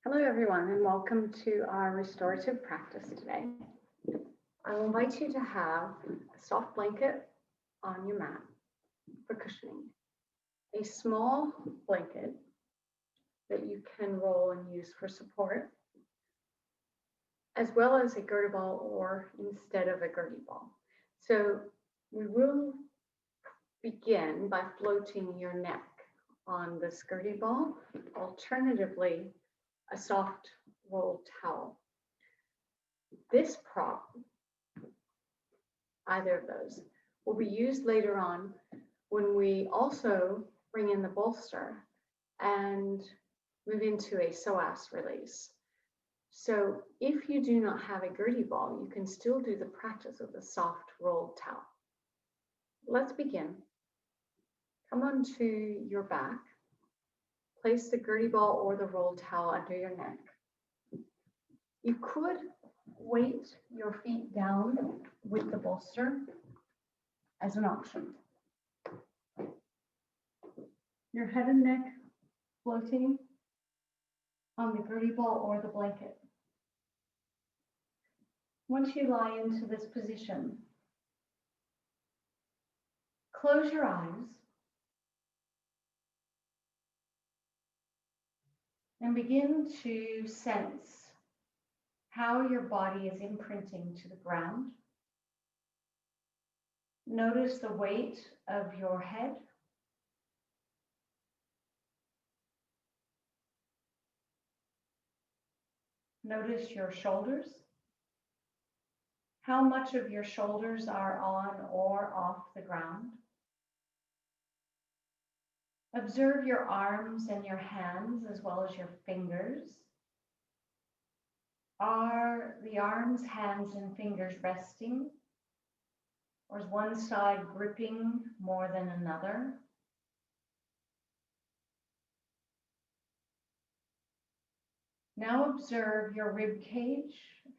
Hello everyone and welcome to our restorative practice today. I will invite you to have a soft blanket on your mat for cushioning, a small blanket that you can roll and use for support, as well as a gertie ball or instead of a gertie ball. So we will begin by floating your neck on this gertie ball, alternatively a soft rolled towel. This prop, either of those, will be used later on when we also bring in the bolster and move into a psoas release. So if you do not have a gertie ball, you can still do the practice with a soft rolled towel. Let's begin. Come onto your back. Place the gertie ball or the rolled towel under your neck. You could weight your feet down with the bolster as an option. Your head and neck floating on the gertie ball or the blanket. Once you lie into this position, close your eyes and begin to sense how your body is imprinting to the ground. Notice the weight of your head. Notice your shoulders. How much of your shoulders are on or off the ground? Observe your arms and your hands as well as your fingers. Are the arms, hands, and fingers resting? Or is one side gripping more than another? Now observe your rib cage.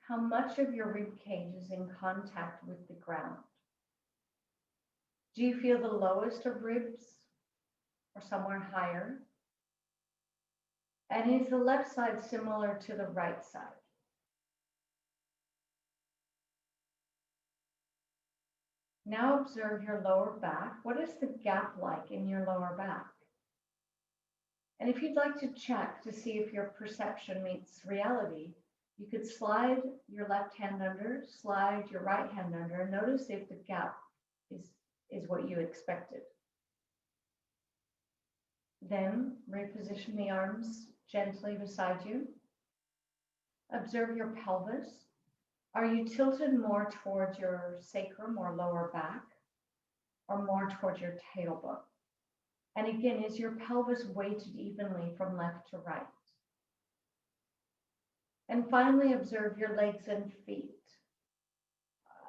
How much of your rib cage is in contact with the ground? Do you feel the lowest of ribs or somewhere higher? And is the left side similar to the right side? Now observe your lower back. What is the gap like in your lower back? And if you'd like to check to see if your perception meets reality, you could slide your left hand under, slide your right hand under, and notice if the gap is what you expected. Then reposition the arms gently beside you. Observe your pelvis. Are you tilted more towards your sacrum or lower back, or more towards your tailbone? And again, is your pelvis weighted evenly from left to right? And finally, observe your legs and feet.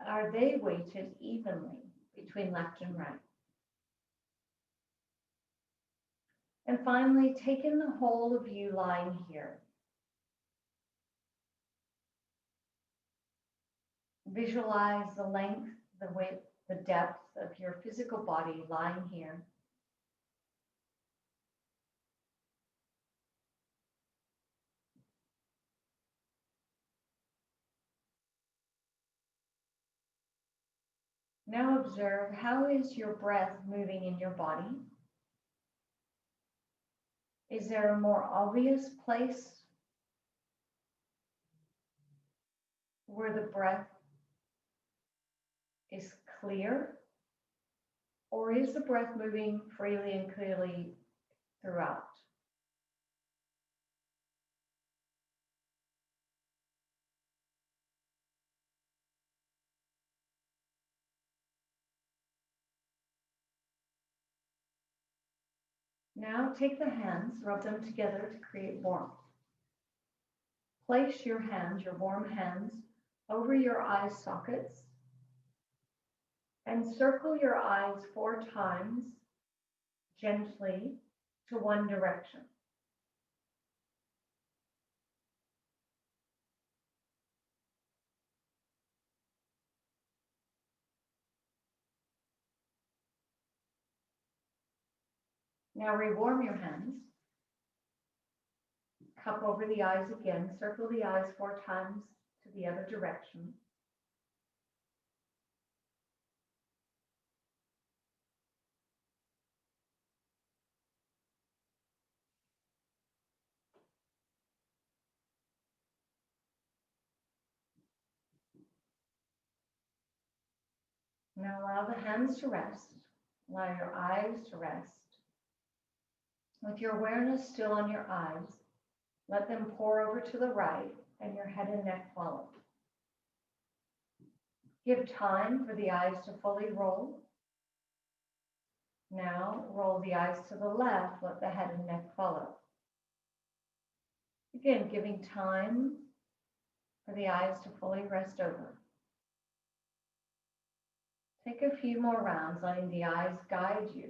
Are they weighted evenly between left and right? And finally, take in the whole of you lying here. Visualize the length, the width, the depth of your physical body lying here. Now observe, how is your breath moving in your body? Is there a more obvious place where the breath is clear? Or is the breath moving freely and clearly throughout? Now take the hands, rub them together to create warmth. Place your hands, your warm hands, over your eye sockets and circle your eyes 4 times gently to one direction. Now rewarm your hands. cup over the eyes again. Circle the eyes 4 times to the other direction. Now allow the hands to rest. Allow your eyes to rest. With your awareness still on your eyes, let them pour over to the right and your head and neck follow. Give time for the eyes to fully roll. Now roll the eyes to the left, let the head and neck follow. Again, giving time for the eyes to fully rest over. Take a few more rounds, letting the eyes guide you.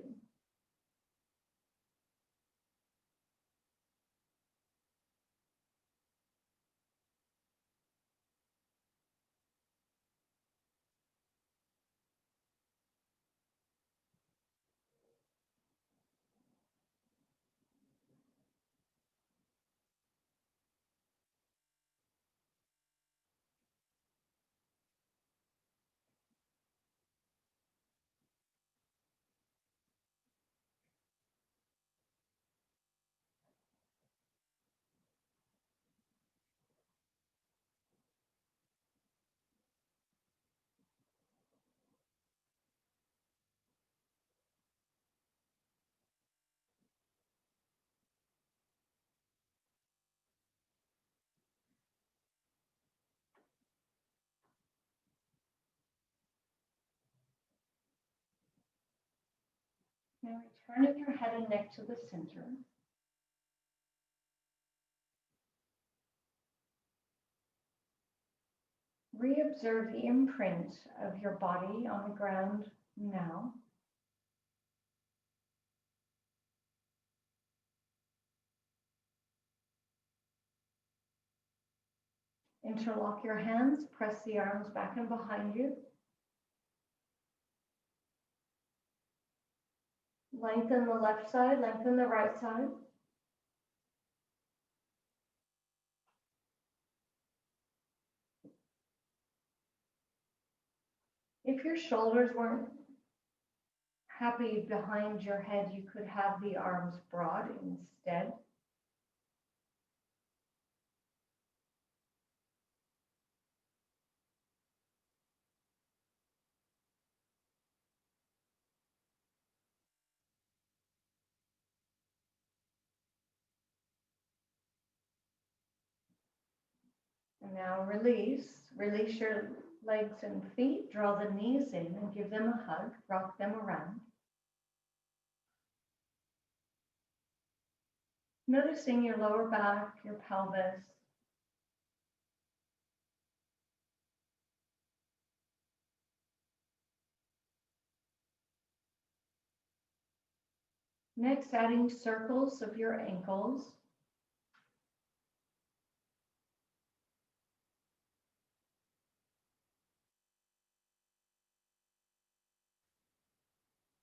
Now returning your head and neck to the center. Reobserve the imprint of your body on the ground now. Interlock your hands, press the arms back and behind you. Lengthen the left side, lengthen the right side. If your shoulders weren't happy behind your head, you could have the arms broad instead. And now release. Release your legs and feet. Draw the knees in and give them a hug. Rock them around. Noticing your lower back, your pelvis. Next, adding circles of your ankles.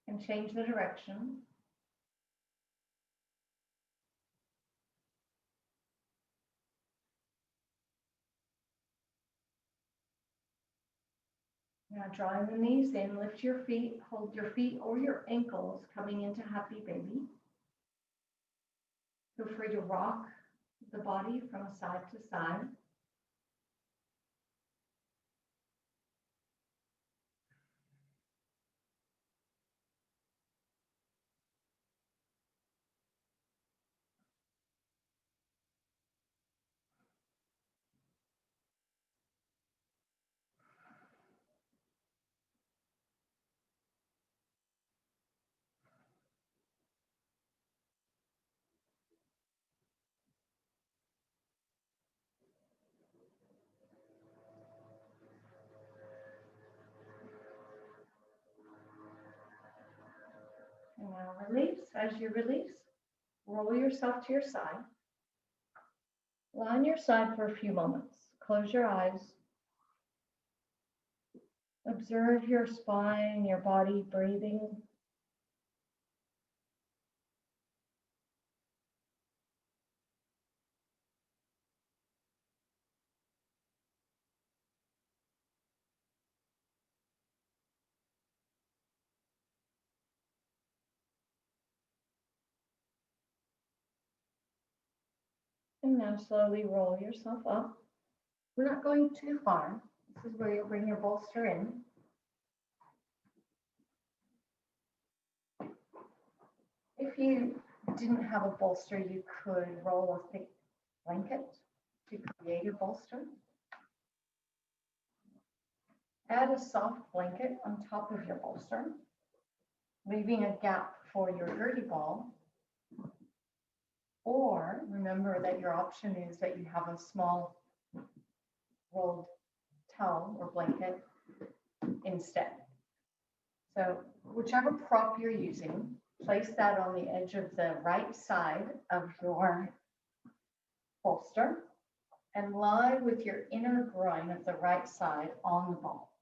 And change the direction. Now drawing the knees in, lift your feet, hold your feet or your ankles coming into happy baby. Feel free to rock the body from side to side. And now release. As you release, roll yourself to your side. Lie on your side for a few moments. Close your eyes. Observe your spine, your body breathing. And now slowly roll yourself up. We're not going too far. This is where you'll bring your bolster in. If you didn't have a bolster, you could roll a thick blanket to create a bolster. Add a soft blanket on top of your bolster, leaving a gap for your gertie ball. Or remember that your option is that you have a small rolled towel or blanket instead. So whichever prop you're using, place that on the edge of the right side of your bolster and lie with your inner groin of the right side on the ball.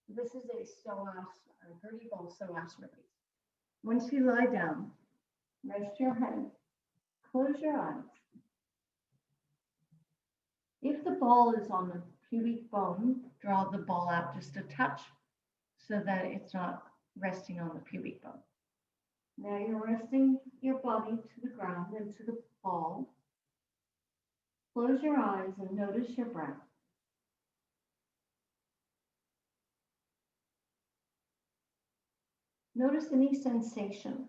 This is a psoas, a gertie ball psoas release. Once you lie down, rest your head, close your eyes. If the ball is on the pubic bone, draw the ball out just a touch so that it's not resting on the pubic bone. Now you're resting your body to the ground and to the ball. Close your eyes and notice your breath. Notice any sensations.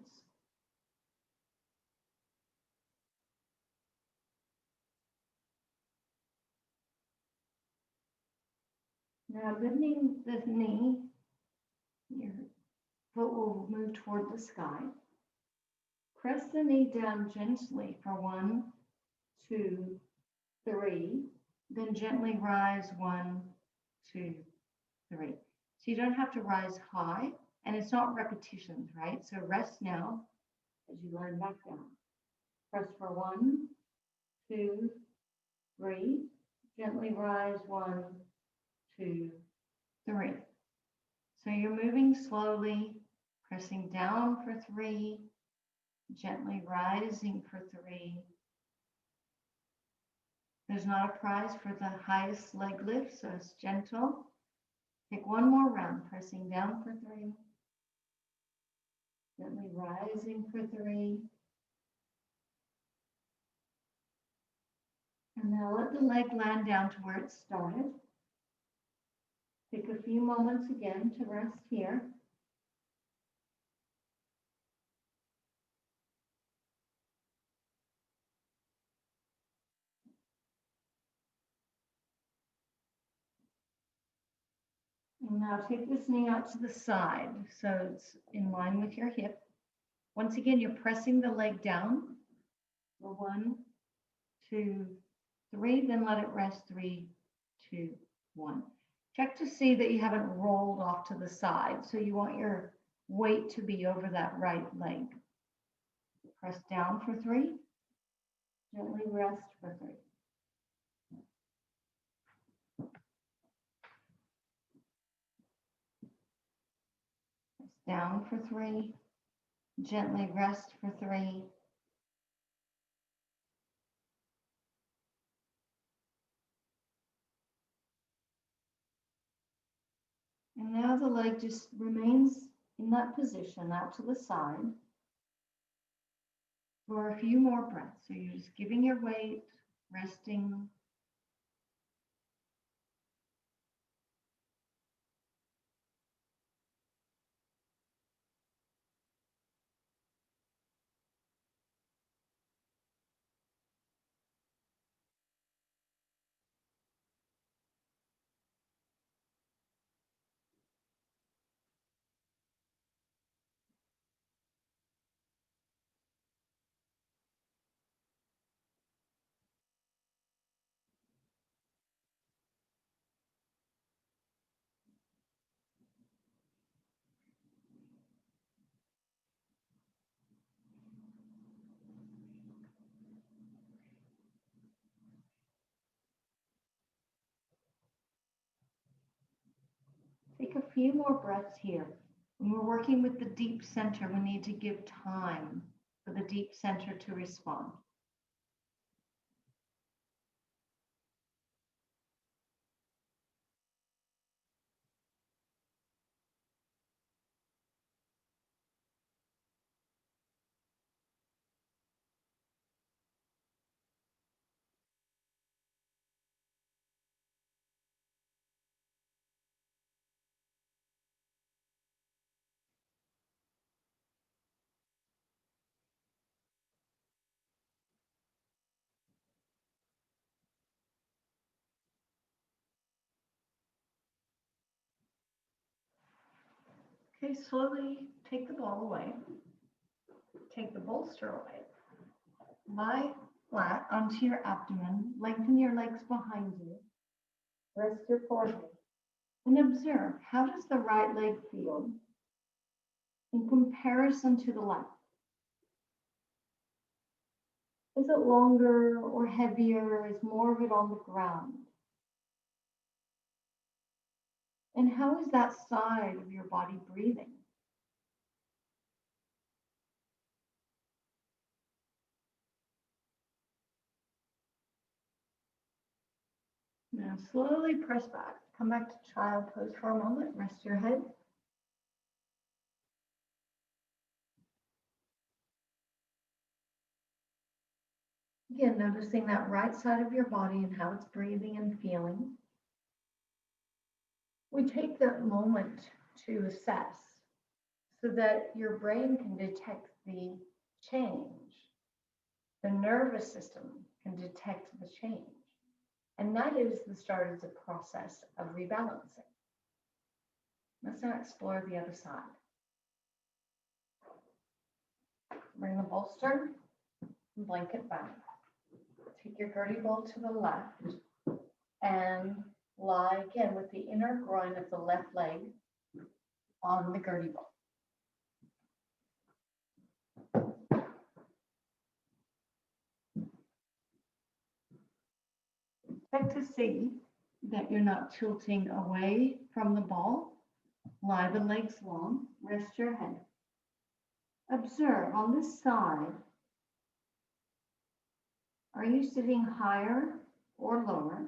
Now bending the knee, your foot will move toward the sky. Press the knee down gently for 1, 2, 3, then gently rise 1, 2, 3. So you don't have to rise high, and it's not repetitions, right? So rest now as you lie back down. Press for 1, 2, 3. Gently rise 1, 2, 3. So you're moving slowly, pressing down for 3, gently rising for 3. There's not a prize for the highest leg lift, so it's gentle. Take one more round, pressing down for 3, gently rising for 3. And now let the leg land down to where it started. Take a few moments again to rest here. And now take this knee out to the side so it's in line with your hip. Once again, you're pressing the leg down for 1, 2, 3, then let it rest 3, 2, 1. Check to see that you haven't rolled off to the side. So you want your weight to be over that right leg. Press down for 3, gently rest for 3. Press down for 3, gently rest for 3. And now the leg just remains in that position out to the side for a few more breaths. So you're just giving your weight, resting. Take a few more breaths here. When we're working with the deep center, we need to give time for the deep center to respond. Okay, slowly take the ball away. Take the bolster away. Lie flat onto your abdomen. Lengthen your legs behind you. Rest your forehead. And observe, how does the right leg feel in comparison to the left? Is it longer or heavier? Is more of it on the ground? And how is that side of your body breathing? Now slowly press back. Come back to child pose for a moment. Rest your head. Again, noticing that right side of your body and how it's breathing and feeling. We take that moment to assess so that your brain can detect the change. The nervous system can detect the change. And that is the start of the process of rebalancing. Let's now explore the other side. Bring the bolster and blanket back. Take your gertie ball to the left and lie again with the inner groin of the left leg on the gertie ball. Check to see that you're not tilting away from the ball. Lie the legs long, rest your head. Observe on this side, are you sitting higher or lower?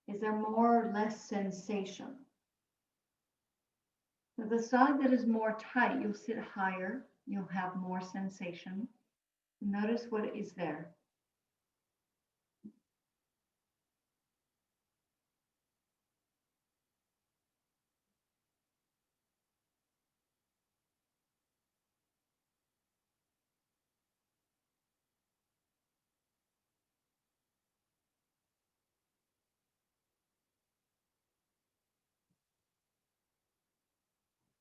Is there more or less sensation? So the side that is more tight, you'll sit higher, you'll have more sensation. Notice what is there.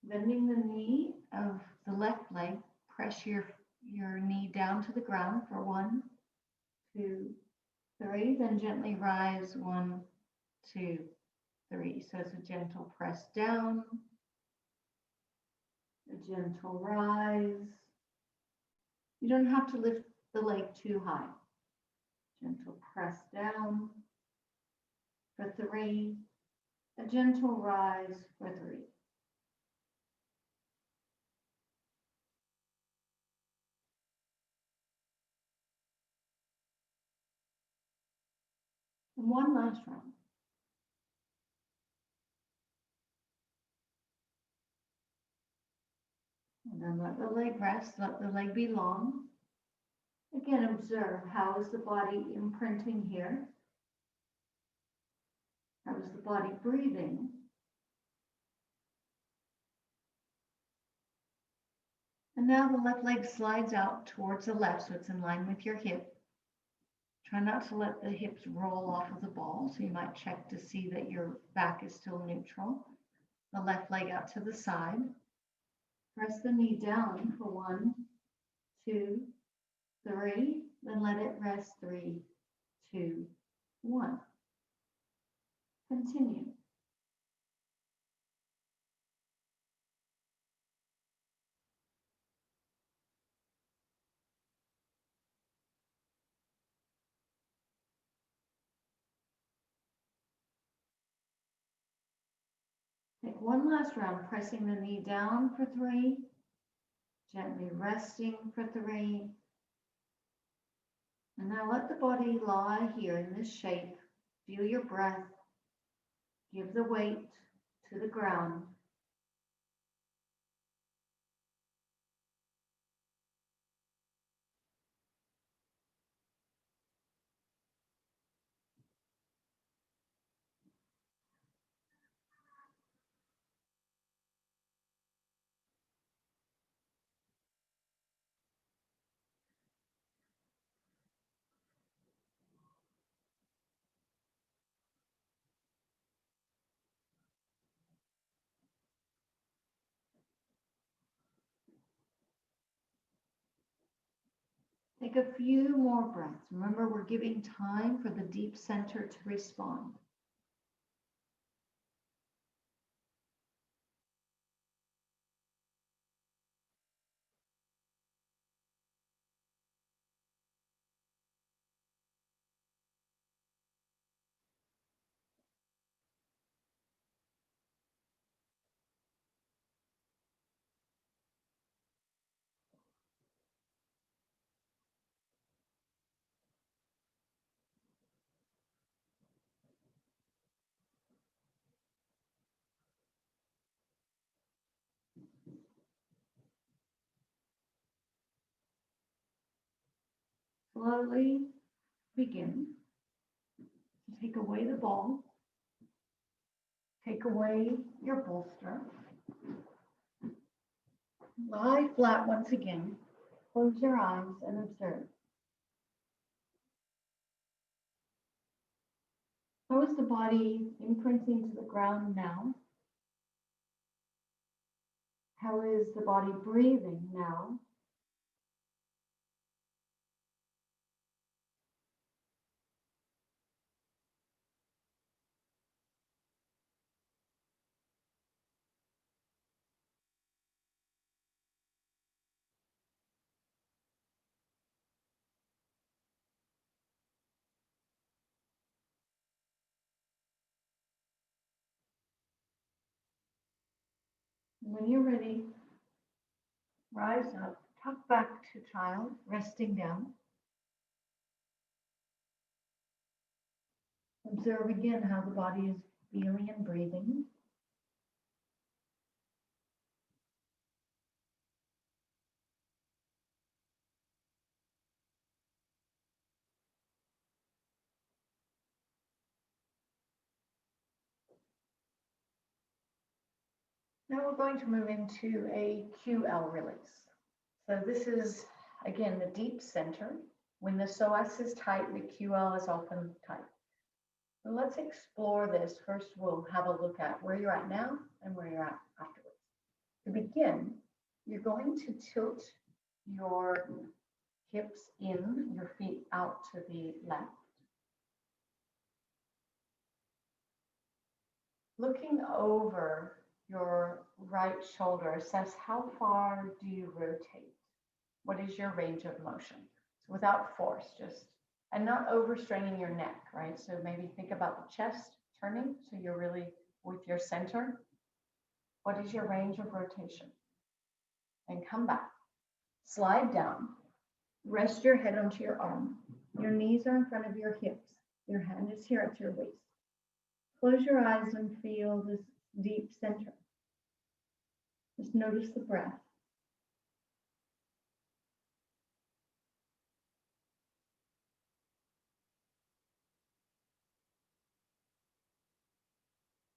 Bending the knee of the left leg, press your knee down to the ground for 1, 2, 3, then gently rise 1, 2, 3. So it's a gentle press down, a gentle rise. You don't have to lift the leg too high. Gentle press down for 3, a gentle rise for 3. And one last round. And then let the leg rest, let the leg be long. Again, observe, how is the body imprinting here? How is the body breathing? And now the left leg slides out towards the left, so it's in line with your hip. Try not to let the hips roll off of the ball, so you might check to see that your back is still neutral. The left leg out to the side. Press the knee down for 1, 2, 3, then let it rest 3, 2, 1. Continue. Take one last round, pressing the knee down for 3, gently resting for 3. And now let the body lie here in this shape. Feel your breath. Give the weight to the ground. Take a few more breaths. Remember, we're giving time for the deep center to respond. Slowly begin to take away the ball. Take away your bolster. Lie flat once again. Close your eyes and observe. How is the body imprinting to the ground now? How is the body breathing now? When you're ready, rise up, tuck back to child, resting down. Observe again how the body is feeling and breathing. Now we're going to move into a QL release. So this is, again, the deep center. When the psoas is tight, the QL is often tight. So let's explore this. First, we'll have a look at where you're at now and where you're at afterwards. To begin, you're going to tilt your hips in, your feet out to the left. Looking over your right shoulder, assess how far do you rotate? What is your range of motion? So without force, just, and not overstraining your neck, right? So maybe think about the chest turning, so you're really with your center. What is your range of rotation? And come back. Slide down. Rest your head onto your arm. Your knees are in front of your hips. Your hand is here at your waist. Close your eyes and feel this deep center. Just notice the breath.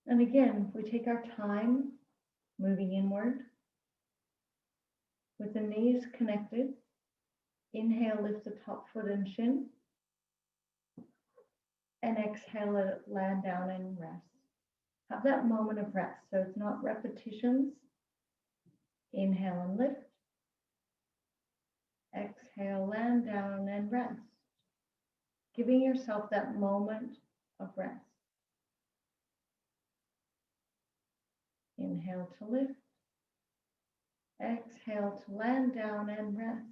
And again, we take our time moving inward with the knees connected. Inhale, lift the top foot and shin. And exhale, land down and rest. Have that moment of rest. So it's not repetitions. Inhale and lift. Exhale, land down and rest. Giving yourself that moment of rest. Inhale to lift. Exhale to land down and rest.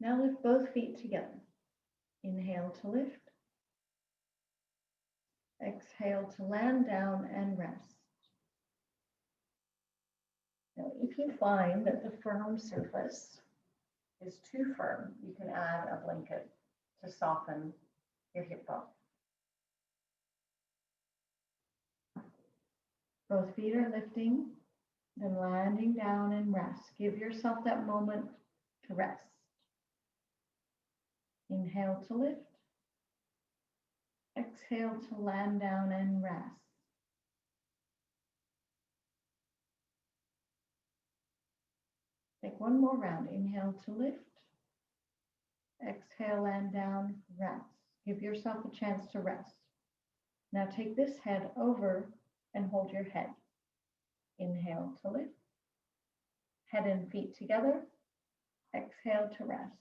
Now lift both feet together. Inhale to lift. Exhale to land down and rest. Now, if you find that the firm surface is too firm, you can add a blanket to soften your hip bone. Both feet are lifting, then landing down and rest. Give yourself that moment to rest. Inhale to lift. Exhale to land down and rest. Take one more round. Inhale to lift. Exhale, land down, rest. Give yourself a chance to rest. Now take this head over and hold your head. Inhale to lift. head and feet together. Exhale to rest.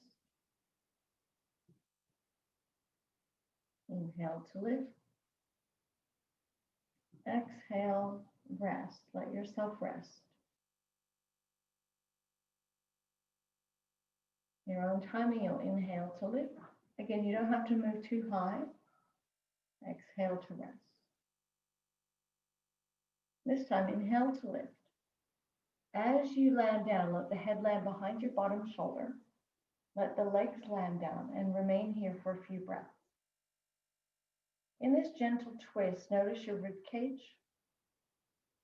Inhale to lift. Exhale, rest. Let yourself rest. Your own timing, you'll inhale to lift. Again, you don't have to move too high. Exhale to rest. This time, inhale to lift. As you land down, let the head land behind your bottom shoulder. Let the legs land down and remain here for a few breaths. In this gentle twist, notice your rib cage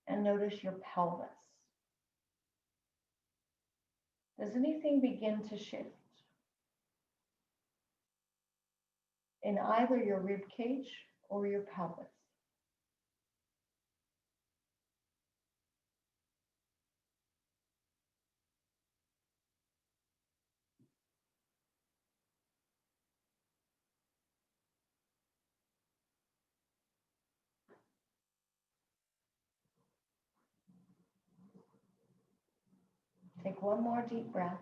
and notice your pelvis. Does anything begin to shift in either your rib cage or your pelvis? Take one more deep breath.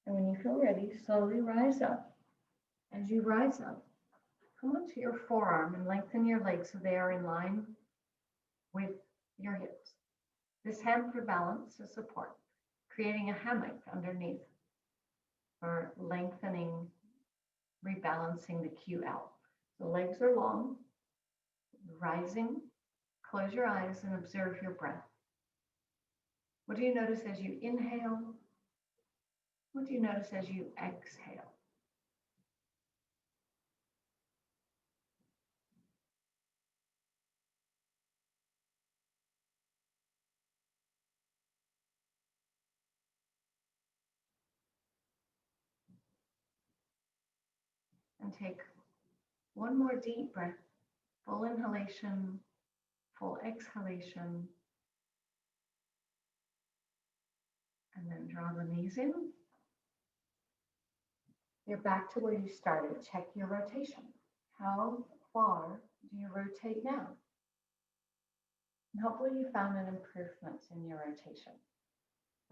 And when you feel ready, slowly rise up. As you rise up, come onto your forearm and lengthen your legs so they are in line with your hips. This hand for balance to support, creating a hammock underneath for lengthening, rebalancing the Q out. The legs are long, rising. Close your eyes and observe your breath. What do you notice as you inhale? What do you notice as you exhale? And take one more deep breath, full inhalation, full exhalation. And then draw the knees in. You're back to where you started. Check your rotation. How far do you rotate now? And hopefully you found an improvement in your rotation.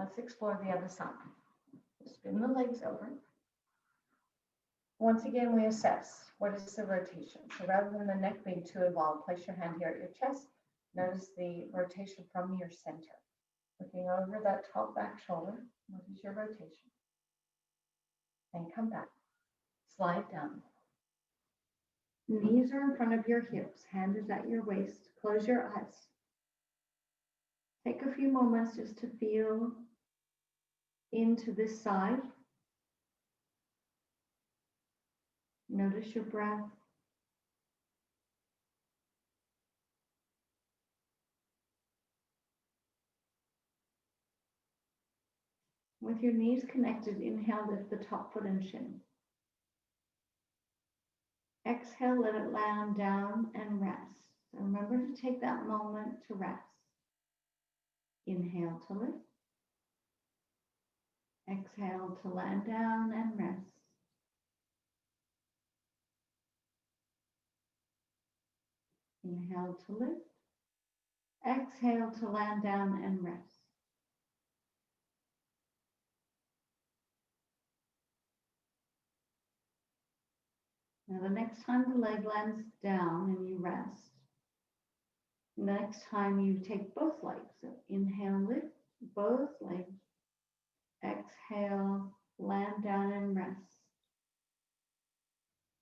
Let's explore the other side. Spin the legs over. Once again, we assess what is the rotation. So rather than the neck being too involved, place your hand here at your chest. Notice the rotation from your center. Looking over that top back shoulder, what is your rotation? And come back. Slide down. Knees are in front of your hips. Hand is at your waist. Close your eyes. Take a few moments just to feel into this side. Notice your breath. With your knees connected, inhale, lift the top foot and shin. Exhale, let it land down and rest. So remember to take that moment to rest. Inhale to lift. Exhale to land down and rest. Inhale to lift. Exhale to land down and rest. Now the next time the leg lands down and you rest, next time you take both legs. So inhale, lift both legs. Exhale, land down and rest.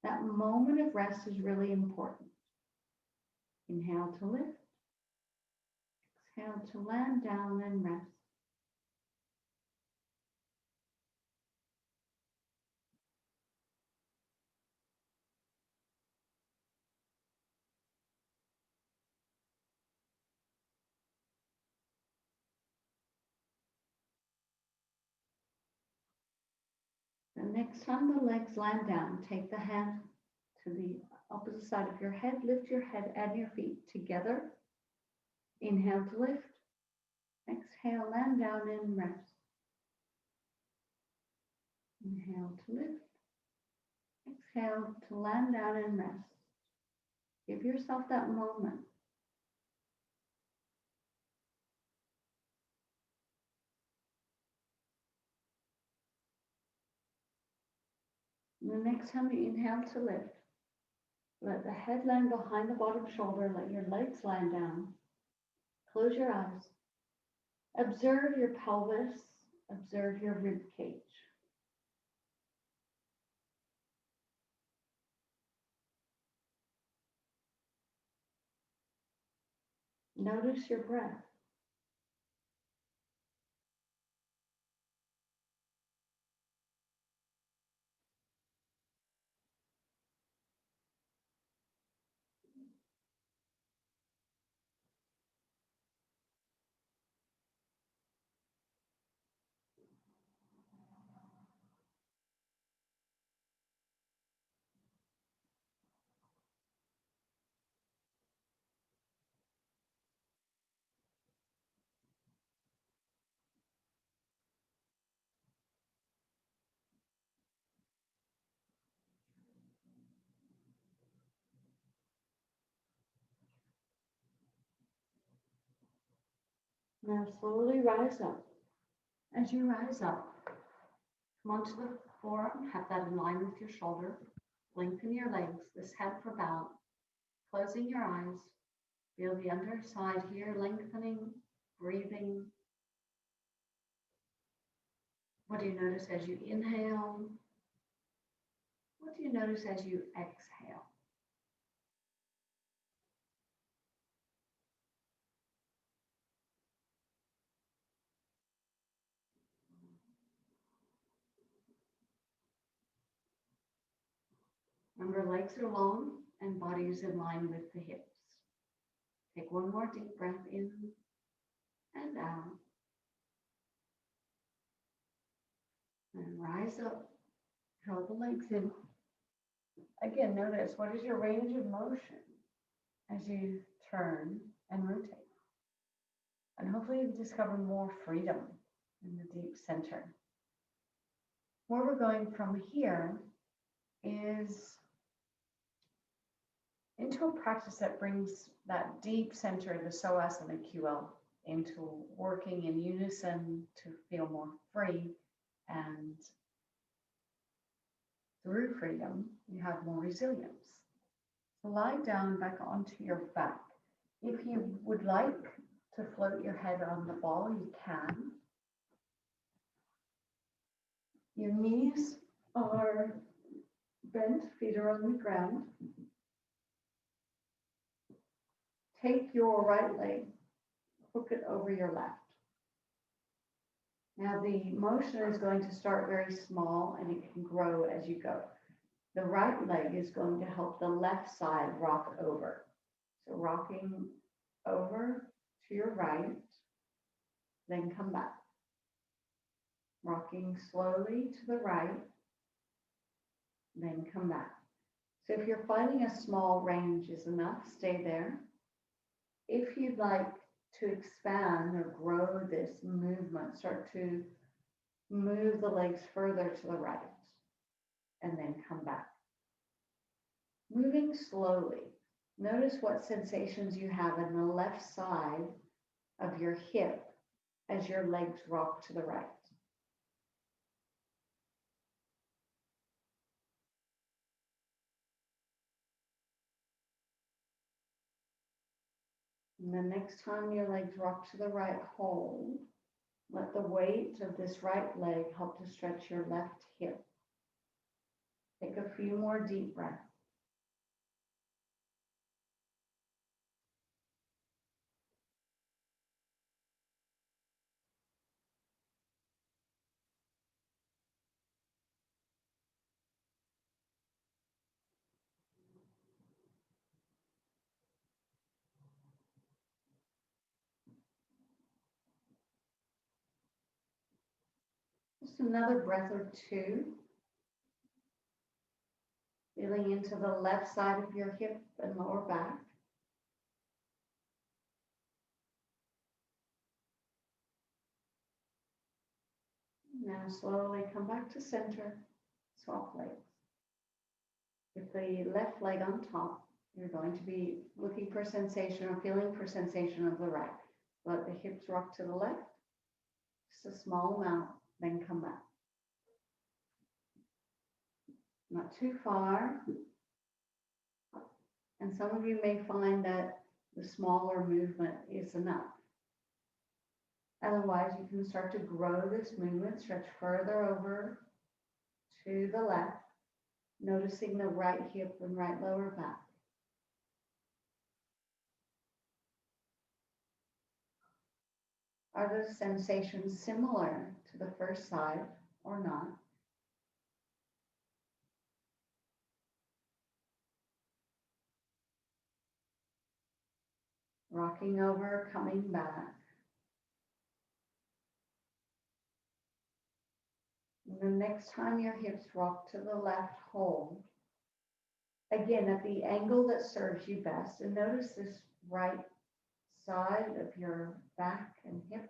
That moment of rest is really important. Inhale to lift. Exhale to land down and rest. The next time the legs land down, take the hand to the opposite side of your head. Lift your head and your feet together. Inhale to lift. Exhale, land down and rest. Inhale to lift. exhale to land down and rest. Give yourself that moment. And the next time you inhale to lift, let the head land behind the bottom shoulder. Let your legs land down. Close your eyes. Observe your pelvis. Observe your rib cage. Notice your breath. Now slowly rise up. As you rise up, come onto the floor and have that in line with your shoulder. Lengthen your legs, this head for balance. Closing your eyes. Feel the underside here, lengthening, breathing. What do you notice as you inhale? What do you notice as you exhale? Remember, legs are long and body is in line with the hips. Take one more deep breath in and out. And rise up. Draw the legs in. Again, notice what is your range of motion as you turn and rotate. And hopefully you discover more freedom in the deep center. Where we're going from here is into a practice that brings that deep center, the psoas and the QL, into working in unison to feel more free. And through freedom, you have more resilience. So lie down back onto your back. If you would like to float your head on the ball, you can. Your knees are bent, feet are on the ground. Take your right leg, hook it over your left. Now the motion is going to start very small and it can grow as you go. The right leg is going to help the left side rock over. So rocking over to your right, then come back. Rocking slowly to the right, then come back. So if you're finding a small range is enough, stay there. If you'd like to expand or grow this movement, start to move the legs further to the right and then come back. Moving slowly. Notice what sensations you have in the left side of your hip as your legs rock to the right. And the next time your legs rock to the right, hold. Let the weight of this right leg help to stretch your left hip. Take a few more deep breaths. Just another breath or two. Feeling into the left side of your hip and lower back. Now slowly come back to center. Swap legs. With the left leg on top, you're going to be looking for sensation or feeling for sensation of the right. Let the hips rock to the left, just a small amount, then come back. Not too far. And some of you may find that the smaller movement is enough. Otherwise, you can start to grow this movement, stretch further over to the left, noticing the right hip and right lower back. Are those sensations similar to the first side or not? Rocking over, coming back. And the next time your hips rock to the left, hold. Again, at the angle that serves you best. And notice this right side of your back and hip.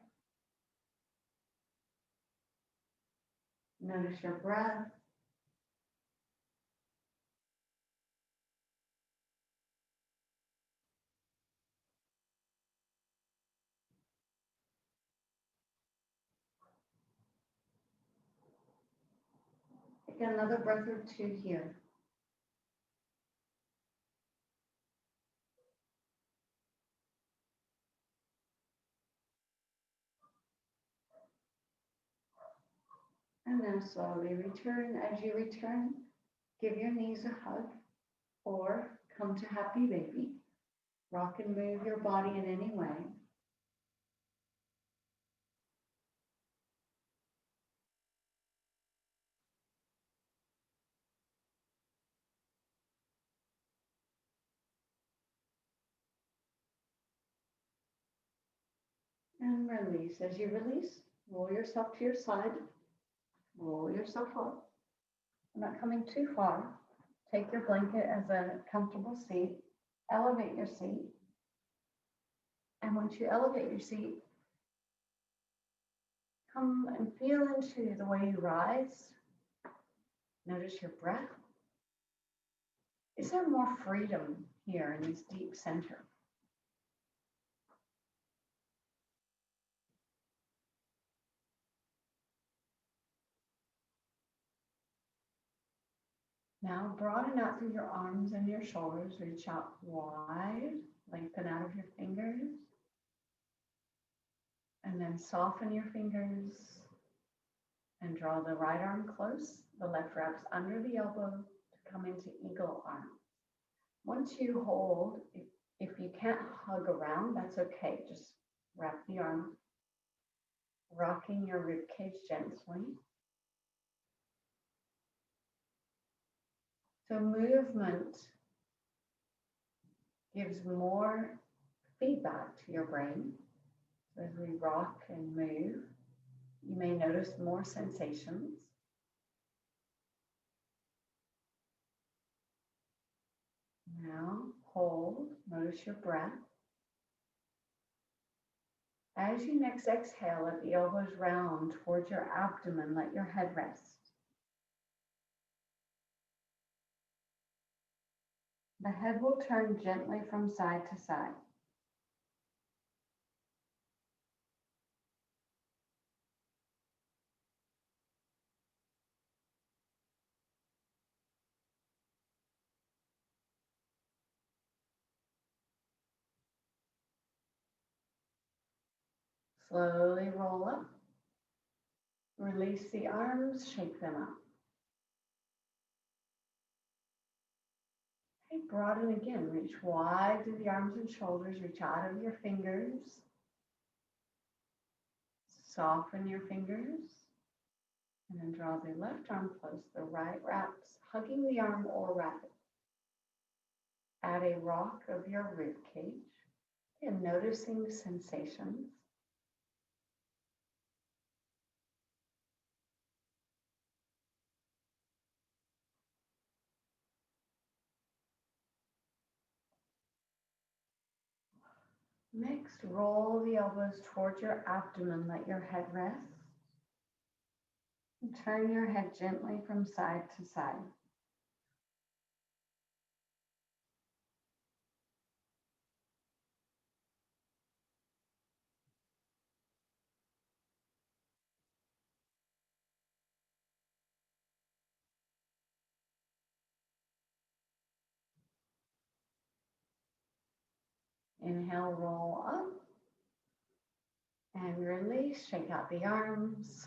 Notice your breath. Take another breath or two here. And now slowly return. As you return, give your knees a hug or come to happy baby. Rock and move your body in any way. And release. As you release, roll yourself to your side. Roll yourself up. I'm not coming too far. Take your blanket as a comfortable seat. Elevate your seat. And once you elevate your seat, come and feel into the way you rise. Notice your breath. Is there more freedom here in this deep center? Now broaden out through your arms and your shoulders. Reach out wide, lengthen out of your fingers. And then soften your fingers and draw the right arm close. The left wraps under the elbow to come into eagle arm. Once you hold, if you can't hug around, that's okay. Just wrap the arm, rocking your rib cage gently. So movement gives more feedback to your brain. As we rock and move, you may notice more sensations. Now hold, notice your breath. As you next exhale, let the elbows round towards your abdomen, let your head rest. The head will turn gently from side to side. Slowly roll up. Release the arms, shake them out. Okay, broaden again. Reach wide through the arms and shoulders. Reach out of your fingers. Soften your fingers. And then draw the left arm close. The right wraps, hugging the arm or wrap it. Add a rock of your rib cage. And noticing sensations. Next, roll the elbows towards your abdomen. Let your head rest. And turn your head gently from side to side. Inhale, roll up. And release, shake out the arms,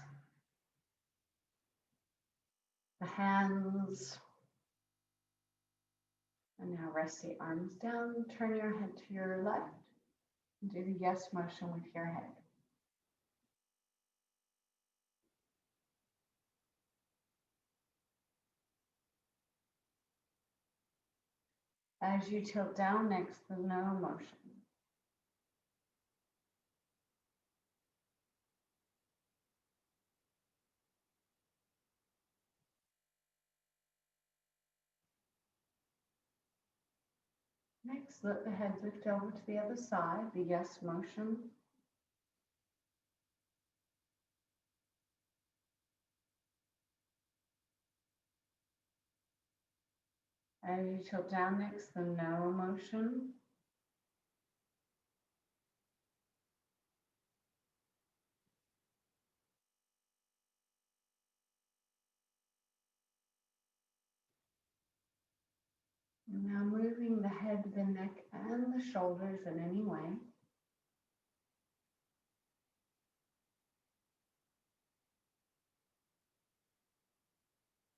the hands. And now rest the arms down, turn your head to your left, and do the yes motion with your head. As you tilt down next, the no motion. Next, let the head drift over to the other side, the yes motion. As you tilt down next, the no motion. And now moving the head, the neck, and the shoulders in any way.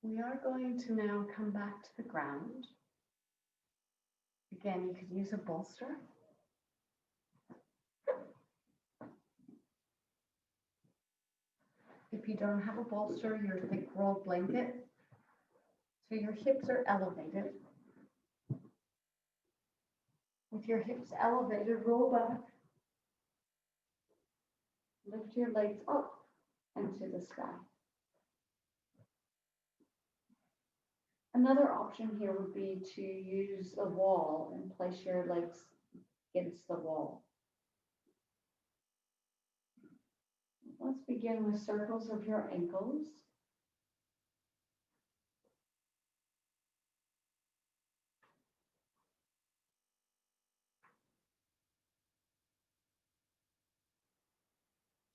We are going to now come back to the ground. Again, you could use a bolster. If you don't have a bolster, your thick rolled blanket. So your hips are elevated. With your hips elevated, roll back. Lift your legs up and to the sky. Another option here would be to use a wall and place your legs against the wall. Let's begin with circles of your ankles.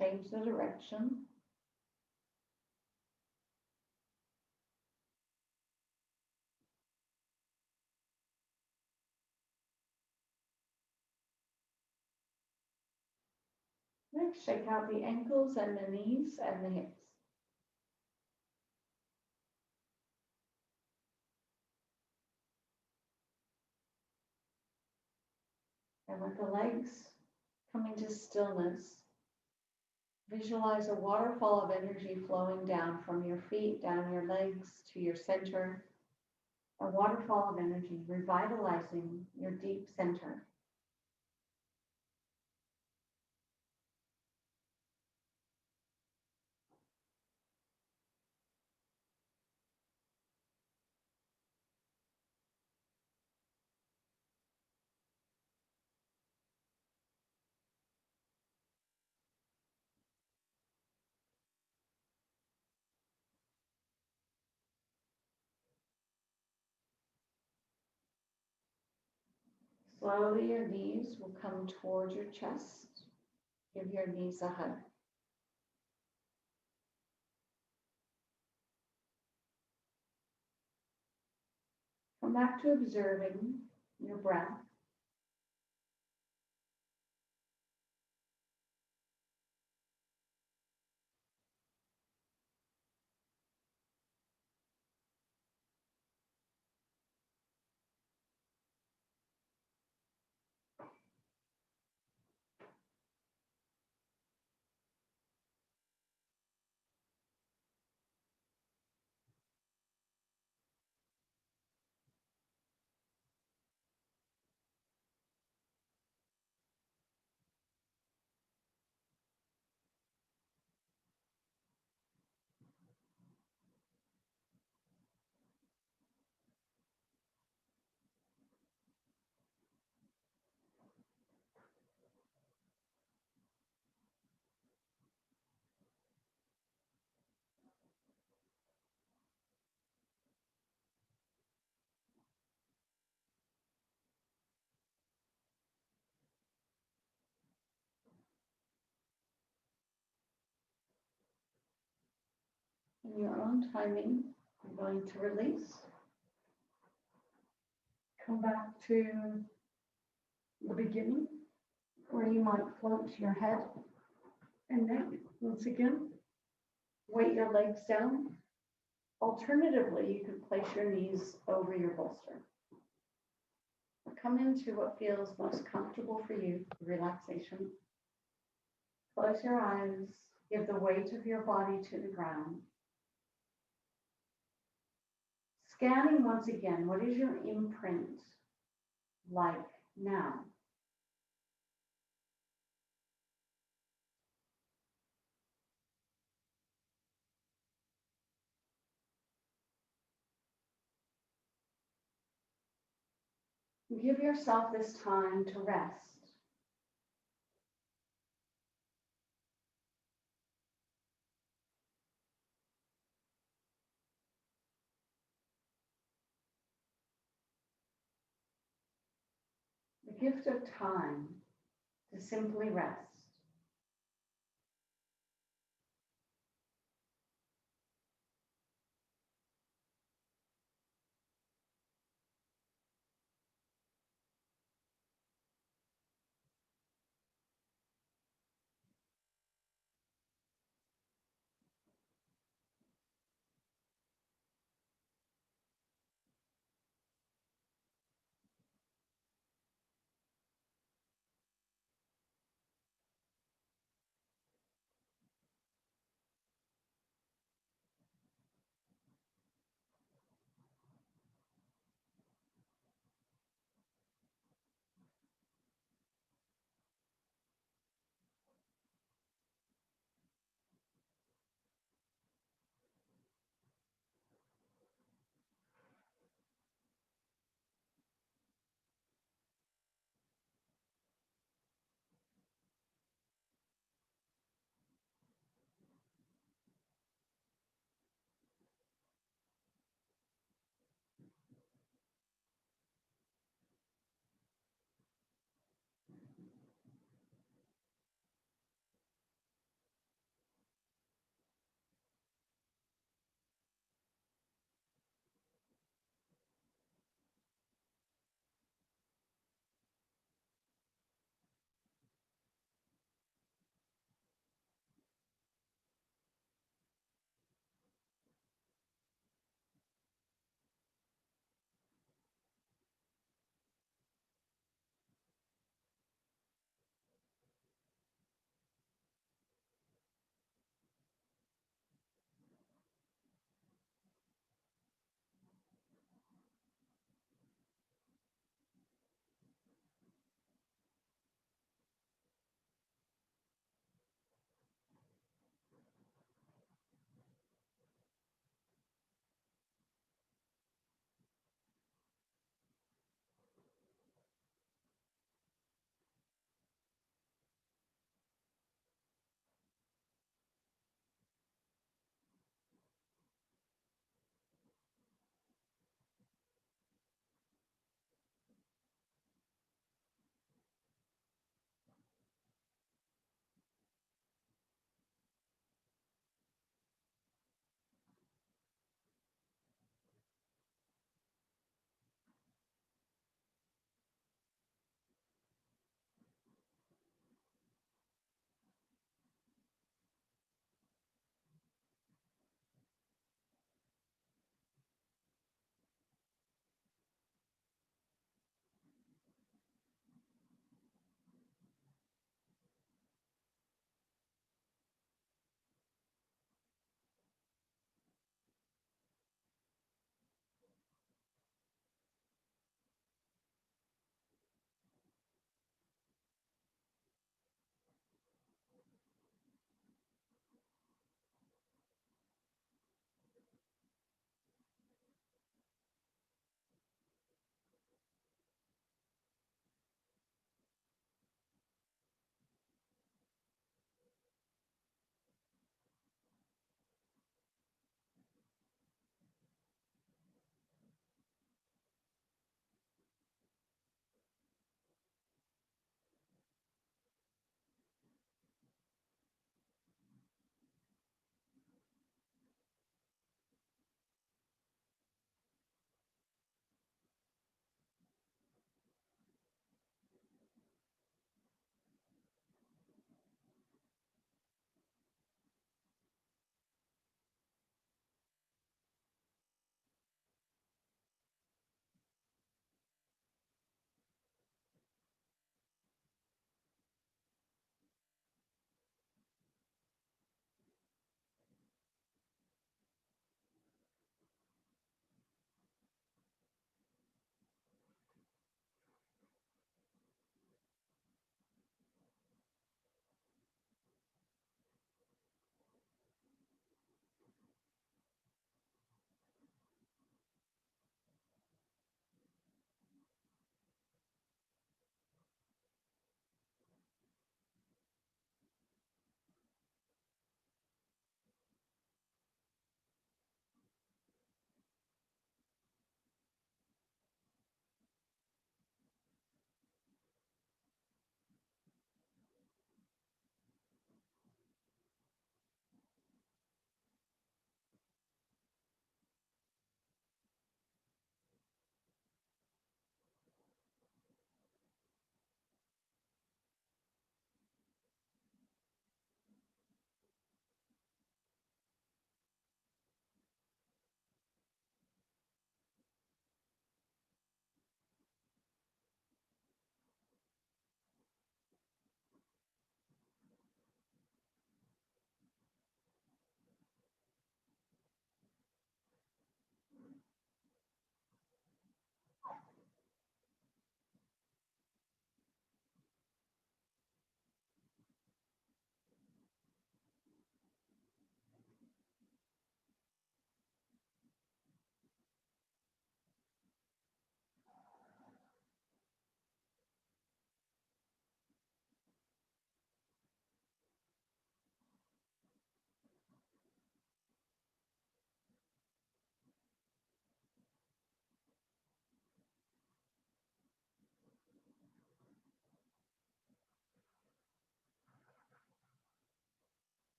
Change the direction. Next, shake out the ankles and the knees and the hips. And with the legs coming to stillness, visualize a waterfall of energy flowing down from your feet, down your legs to your center. A waterfall of energy, revitalizing your deep center. Slowly, your knees will come towards your chest. Give your knees a hug. Come back to observing your breath. In your own timing, I'm going to release. Come back to the beginning, where you might float your head and neck once again. Weight your legs down. Alternatively, you could place your knees over your bolster. Come into what feels most comfortable for you, relaxation. Close your eyes, give the weight of your body to the ground. Scanning once again, what is your imprint like now? Give yourself this time to rest. The gift of time to simply rest.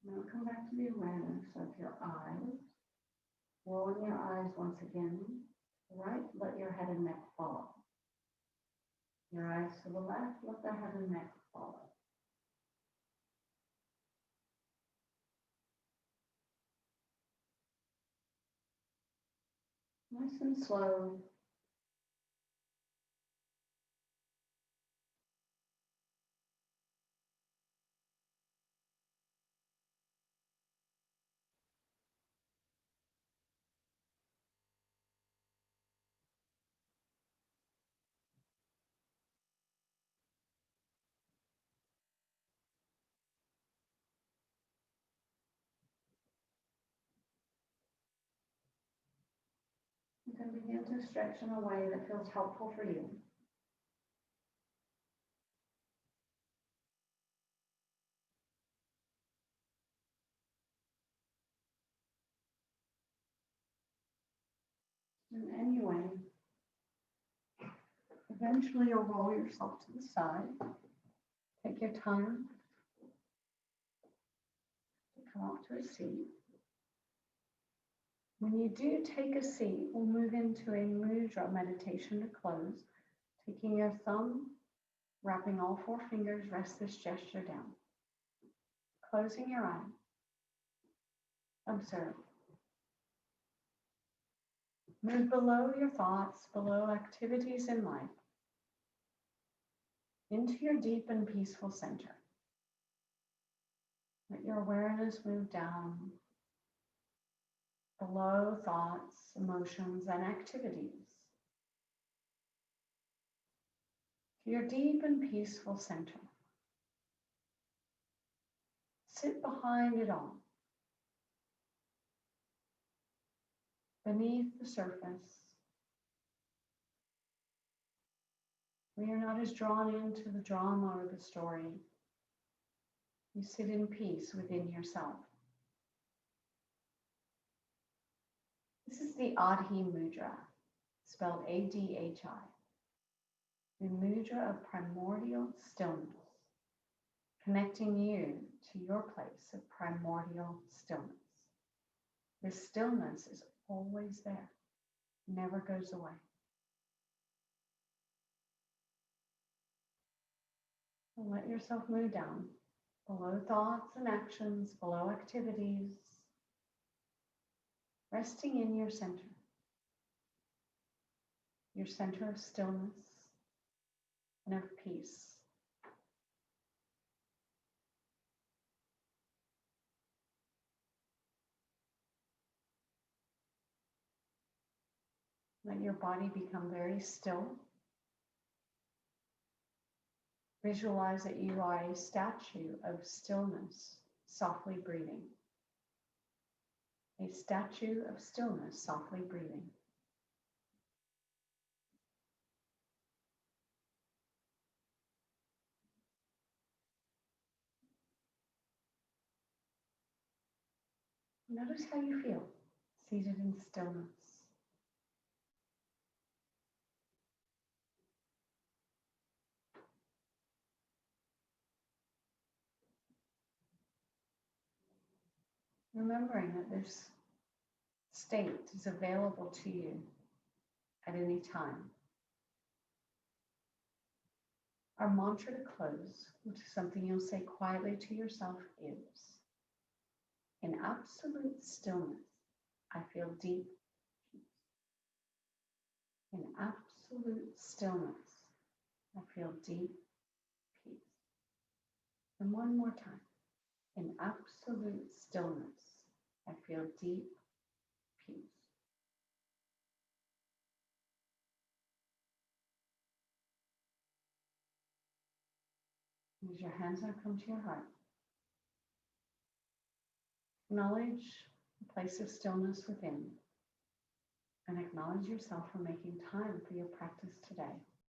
Now come back to the awareness of your eyes. Rolling your eyes once again. Right, let your head and neck follow. Your eyes to the left, let the head and neck follow. Nice and slow. You can begin to stretch in a way that feels helpful for you. In any way, eventually you'll roll yourself to the side. Take your time to come up to a seat. When you do take a seat, we'll move into a mudra meditation to close. Taking your thumb, wrapping all 4 fingers, rest this gesture down. Closing your eye. Observe. Move below your thoughts, below activities in life, into your deep and peaceful center. Let your awareness move down, below thoughts, emotions, and activities, to your deep and peaceful center. Sit behind it all, beneath the surface. We are not as drawn into the drama or the story. You sit in peace within yourself. This is the Adhi mudra, spelled A-D-H-I, the mudra of primordial stillness, connecting you to your place of primordial stillness. This stillness is always there, never goes away. And let yourself move down, below thoughts and actions, below activities, resting in your center of stillness and of peace. Let your body become very still. Visualize that you are a statue of stillness, softly breathing. A statue of stillness, softly breathing. Notice how you feel, seated in stillness. Remembering that this state is available to you at any time. Our mantra to close, which is something you'll say quietly to yourself, is, in absolute stillness, I feel deep peace. In absolute stillness, I feel deep peace. And one more time. In absolute stillness, I feel deep peace. As your hands now come to your heart, acknowledge the place of stillness within, and acknowledge yourself for making time for your practice today.